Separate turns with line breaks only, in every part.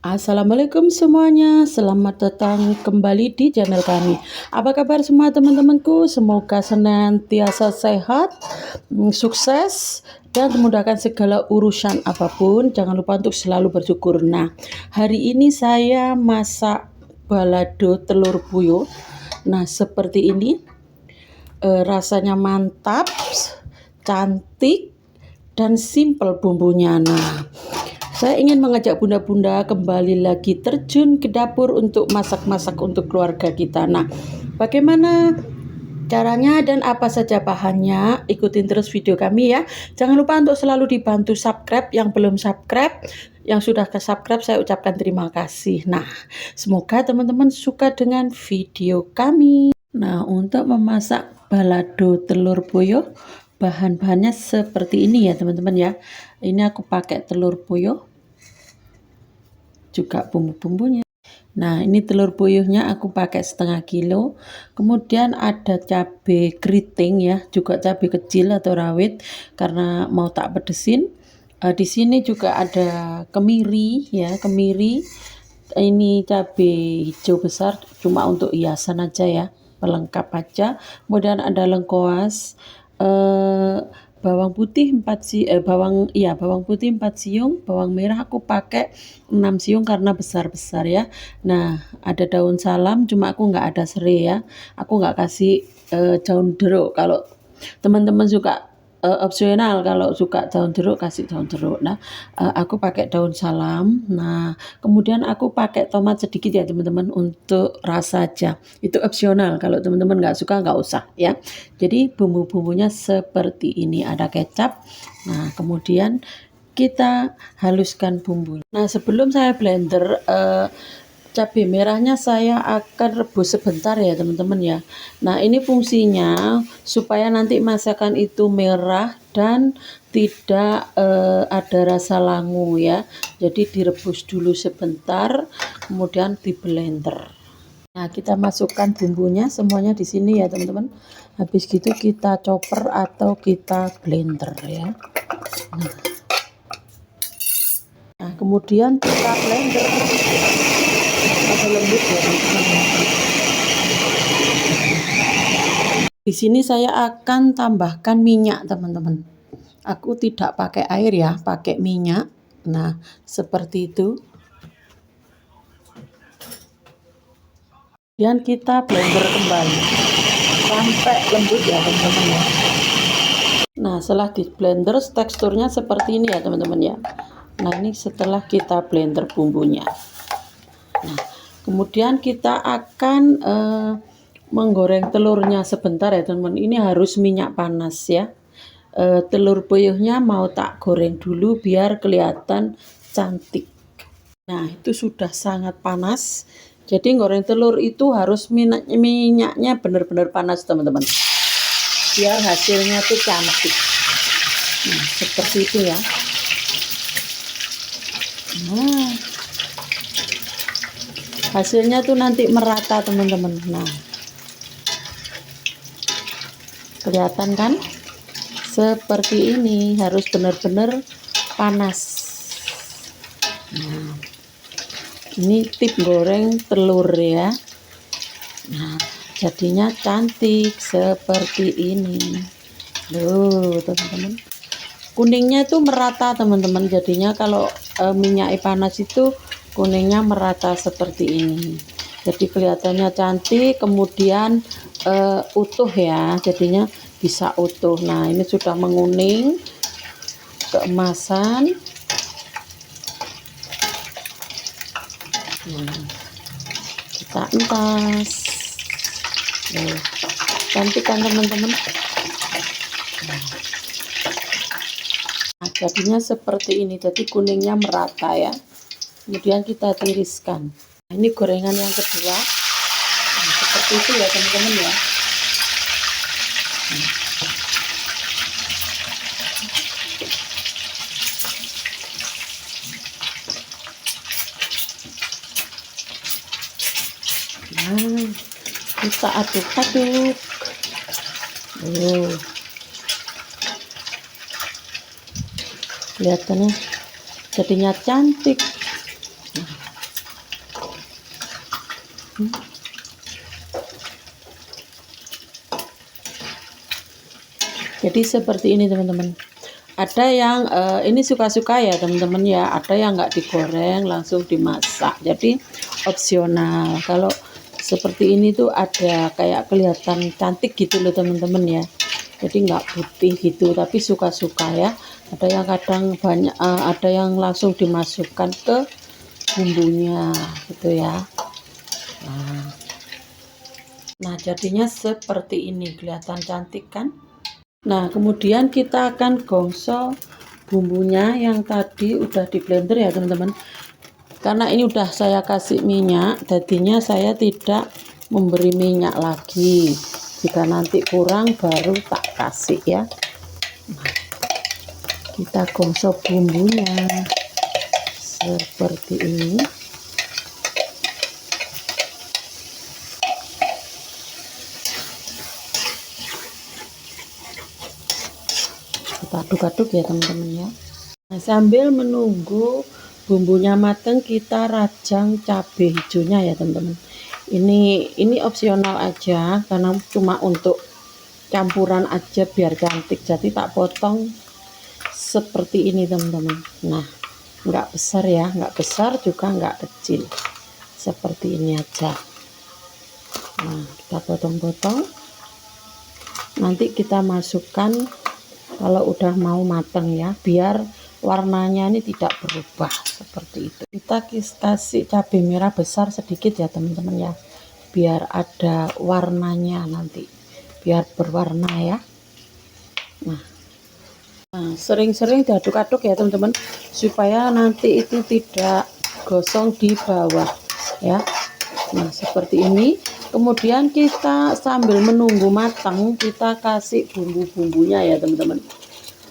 Assalamualaikum semuanya, selamat datang kembali di channel kami. Apa kabar semua teman-temanku? Semoga senantiasa sehat, sukses, dan memudahkan segala urusan apapun. Jangan lupa untuk selalu bersyukur. Nah, hari ini saya masak balado telur puyuh. Nah, seperti ini, rasanya mantap, cantik, dan simple bumbunya. Nah, saya ingin mengajak bunda-bunda kembali lagi terjun ke dapur untuk masak-masak untuk keluarga kita. Nah, bagaimana caranya dan apa saja bahannya? Ikutin terus video kami ya. Jangan lupa untuk selalu dibantu subscribe. Yang belum subscribe, yang sudah ke subscribe, saya ucapkan terima kasih. Nah, semoga teman-teman suka dengan video kami. Nah, untuk memasak balado telur puyuh, bahan-bahannya seperti ini ya teman-teman ya. Ini aku pakai telur puyuh, juga bumbu-bumbunya. Nah, ini telur puyuhnya aku pakai setengah kilo. Kemudian ada cabai keriting ya, juga cabai kecil atau rawit karena mau tak pedesin. Di sini juga ada kemiri ya, kemiri. Ini cabai hijau besar cuma untuk hiasan aja ya, pelengkap aja. Kemudian ada lengkoas, bawang putih 4 bawang putih 4 siung, bawang merah aku pakai 6 siung karena besar-besar ya. Nah, ada daun salam cuma aku nggak ada serai ya. Aku nggak kasih daun jeruk. Kalau teman-teman suka opsional, kalau suka daun jeruk kasih daun jeruk. Nah, aku pakai daun salam. Nah, kemudian aku pakai tomat sedikit ya teman-teman untuk rasa aja. Itu opsional, kalau teman-teman nggak suka nggak usah ya. Jadi bumbu-bumbunya seperti ini, ada kecap. Nah, kemudian kita haluskan bumbunya. Nah, sebelum saya blender, cabai merahnya saya akan rebus sebentar ya teman-teman ya. Nah, ini fungsinya supaya nanti masakan itu merah dan tidak ada rasa langu ya. Jadi direbus dulu sebentar, kemudian di blender. Nah, kita masukkan bumbunya semuanya di sini ya teman-teman. Habis gitu kita chopper atau kita blender ya. Nah, kemudian kita blender sampai lembut ya teman-teman. Di sini saya akan tambahkan minyak teman-teman. Aku tidak pakai air ya, pakai minyak. Nah, seperti itu. Dan kita blender kembali sampai lembut ya teman-teman ya. Nah, setelah di blender teksturnya seperti ini ya teman-teman ya. Nah, ini setelah kita blender bumbunya. Nah, kemudian kita akan menggoreng telurnya sebentar ya teman-teman. Ini harus minyak panas ya. Telur puyuhnya mau tak goreng dulu biar kelihatan cantik. Nah, itu sudah sangat panas. Jadi goreng telur itu harus minyaknya benar-benar panas teman-teman, biar hasilnya tuh cantik. Nah, seperti itu ya. Nah, hasilnya tuh nanti merata teman-teman. Nah, kelihatan kan? Seperti ini, harus benar-benar panas. Nah, ini tip goreng telur ya. Nah, jadinya cantik seperti ini. Loh, teman-teman. Kuningnya itu merata teman-teman. Jadinya kalau minyak panas itu kuningnya merata seperti ini. Jadi kelihatannya cantik, kemudian utuh ya. Jadinya bisa utuh. Nah, ini sudah menguning, keemasan. Nah, kita entas. Cantik kan teman-teman. Nah, jadinya seperti ini, jadi kuningnya merata ya. Kemudian kita tiriskan. Nah, ini gorengan yang kedua. Nah, seperti itu ya teman-teman ya. Nah, kita aduk-aduk. Kelihatannya jadinya cantik. Jadi seperti ini teman-teman. Ada yang ini suka-suka ya teman-teman ya, ada yang nggak digoreng langsung dimasak, jadi opsional. Kalau seperti ini tuh ada kayak kelihatan cantik gitu loh teman-teman ya, jadi nggak putih gitu, tapi suka-suka ya. Ada yang kadang banyak ada yang langsung dimasukkan ke bumbunya gitu ya. Nah jadinya seperti ini, kelihatan cantik kan. Nah kemudian kita akan gongso bumbunya yang tadi udah di blender ya teman-teman. Karena ini udah saya kasih minyak, jadinya saya tidak memberi minyak lagi. Jika nanti kurang baru tak kasih ya. Nah, kita gongso bumbunya seperti ini. Kita aduk-aduk ya teman-teman ya. Nah, sambil menunggu bumbunya matang, kita rajang cabai hijaunya ya teman-teman. Ini opsional aja karena cuma untuk campuran aja biar cantik, jadi tak potong seperti ini teman-teman. Nah nggak besar ya, nggak besar juga nggak kecil, seperti ini aja. Nah kita potong-potong, nanti kita masukkan kalau udah mau matang ya, biar warnanya ini tidak berubah seperti itu. Kita kasih cabai merah besar sedikit ya teman-teman ya, biar ada warnanya nanti, biar berwarna ya. Nah sering-sering diaduk-aduk ya teman-teman, supaya nanti itu tidak gosong di bawah ya. Nah seperti ini. Kemudian kita sambil menunggu matang, kita kasih bumbu-bumbunya ya teman-teman.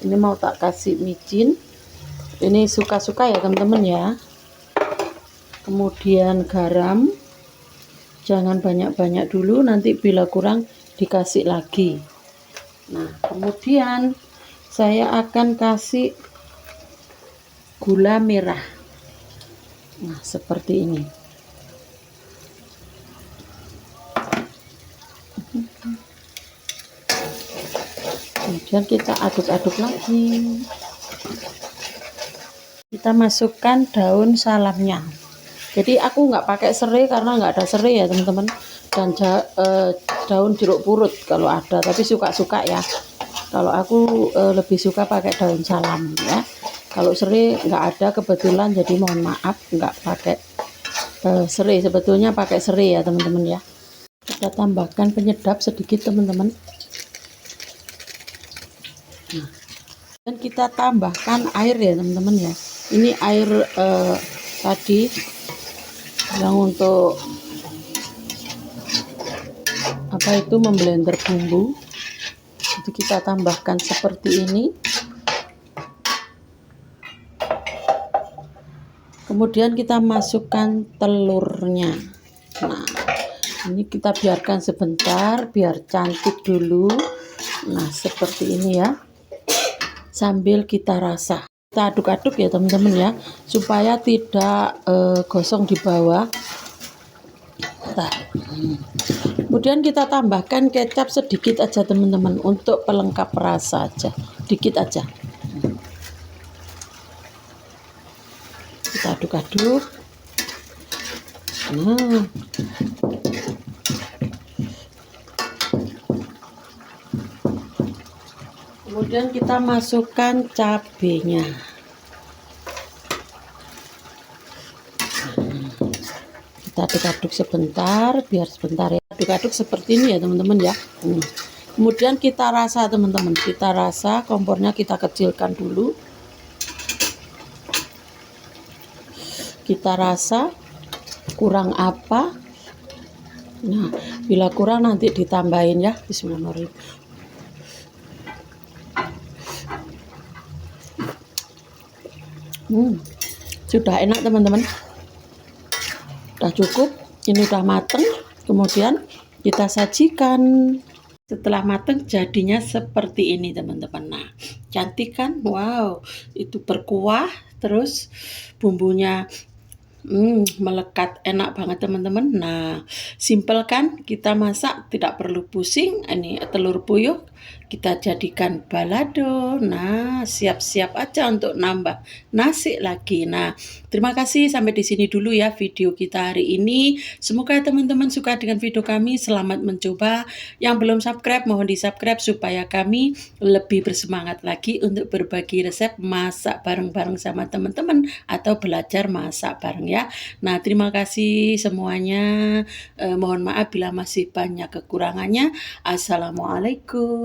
Ini mau tak kasih micin, ini suka-suka ya teman-teman ya. Kemudian garam, jangan banyak-banyak dulu, nanti bila kurang dikasih lagi. Nah kemudian saya akan kasih gula merah. Nah seperti ini. Kemudian kita aduk-aduk lagi. Kita masukkan daun salamnya. Jadi aku nggak pakai serai karena nggak ada serai ya teman-teman. Dan daun jeruk purut kalau ada, tapi suka-suka ya. Kalau aku lebih suka pakai daun salam ya. Kalau serai nggak ada kebetulan, jadi mohon maaf nggak pakai serai. Sebetulnya pakai serai ya teman-teman ya. Kita tambahkan penyedap sedikit teman-teman. Nah, dan kita tambahkan air ya teman-teman ya. Ini air tadi yang untuk apa itu memblender bumbu. Jadi kita tambahkan seperti ini. Kemudian kita masukkan telurnya. Nah ini kita biarkan sebentar biar cantik dulu. Nah seperti ini ya, sambil kita rasa, kita aduk-aduk ya teman-teman ya, supaya tidak gosong di bawah. Nah, kemudian kita tambahkan kecap sedikit aja teman-teman, untuk pelengkap rasa aja, dikit aja. Kita aduk-aduk. Nah kemudian kita masukkan cabenya. Kita aduk-aduk sebentar, biar sebentar ya, aduk-aduk seperti ini ya teman-teman ya. Kemudian kita rasa teman-teman, kita rasa, kompornya kita kecilkan dulu. Kita rasa kurang apa. Nah bila kurang nanti ditambahin ya. Bismillahirrahmanirrahim. Sudah enak teman-teman, udah cukup, ini udah mateng. Kemudian kita sajikan. Setelah mateng jadinya seperti ini teman-teman. Nah cantik kan, wow, itu berkuah, terus bumbunya Melekat, enak banget teman-teman. Nah, simpel kan kita masak, tidak perlu pusing. Ini telur puyuh kita jadikan balado. Nah, siap-siap aja untuk nambah nasi lagi. Nah, terima kasih sampai di sini dulu ya video kita hari ini. Semoga teman-teman suka dengan video kami. Selamat mencoba. Yang belum subscribe, mohon di-subscribe supaya kami lebih bersemangat lagi untuk berbagi resep masak bareng-bareng sama teman-teman atau belajar masak bareng ya. Nah, terima kasih semuanya. Mohon maaf bila masih banyak kekurangannya. Assalamualaikum.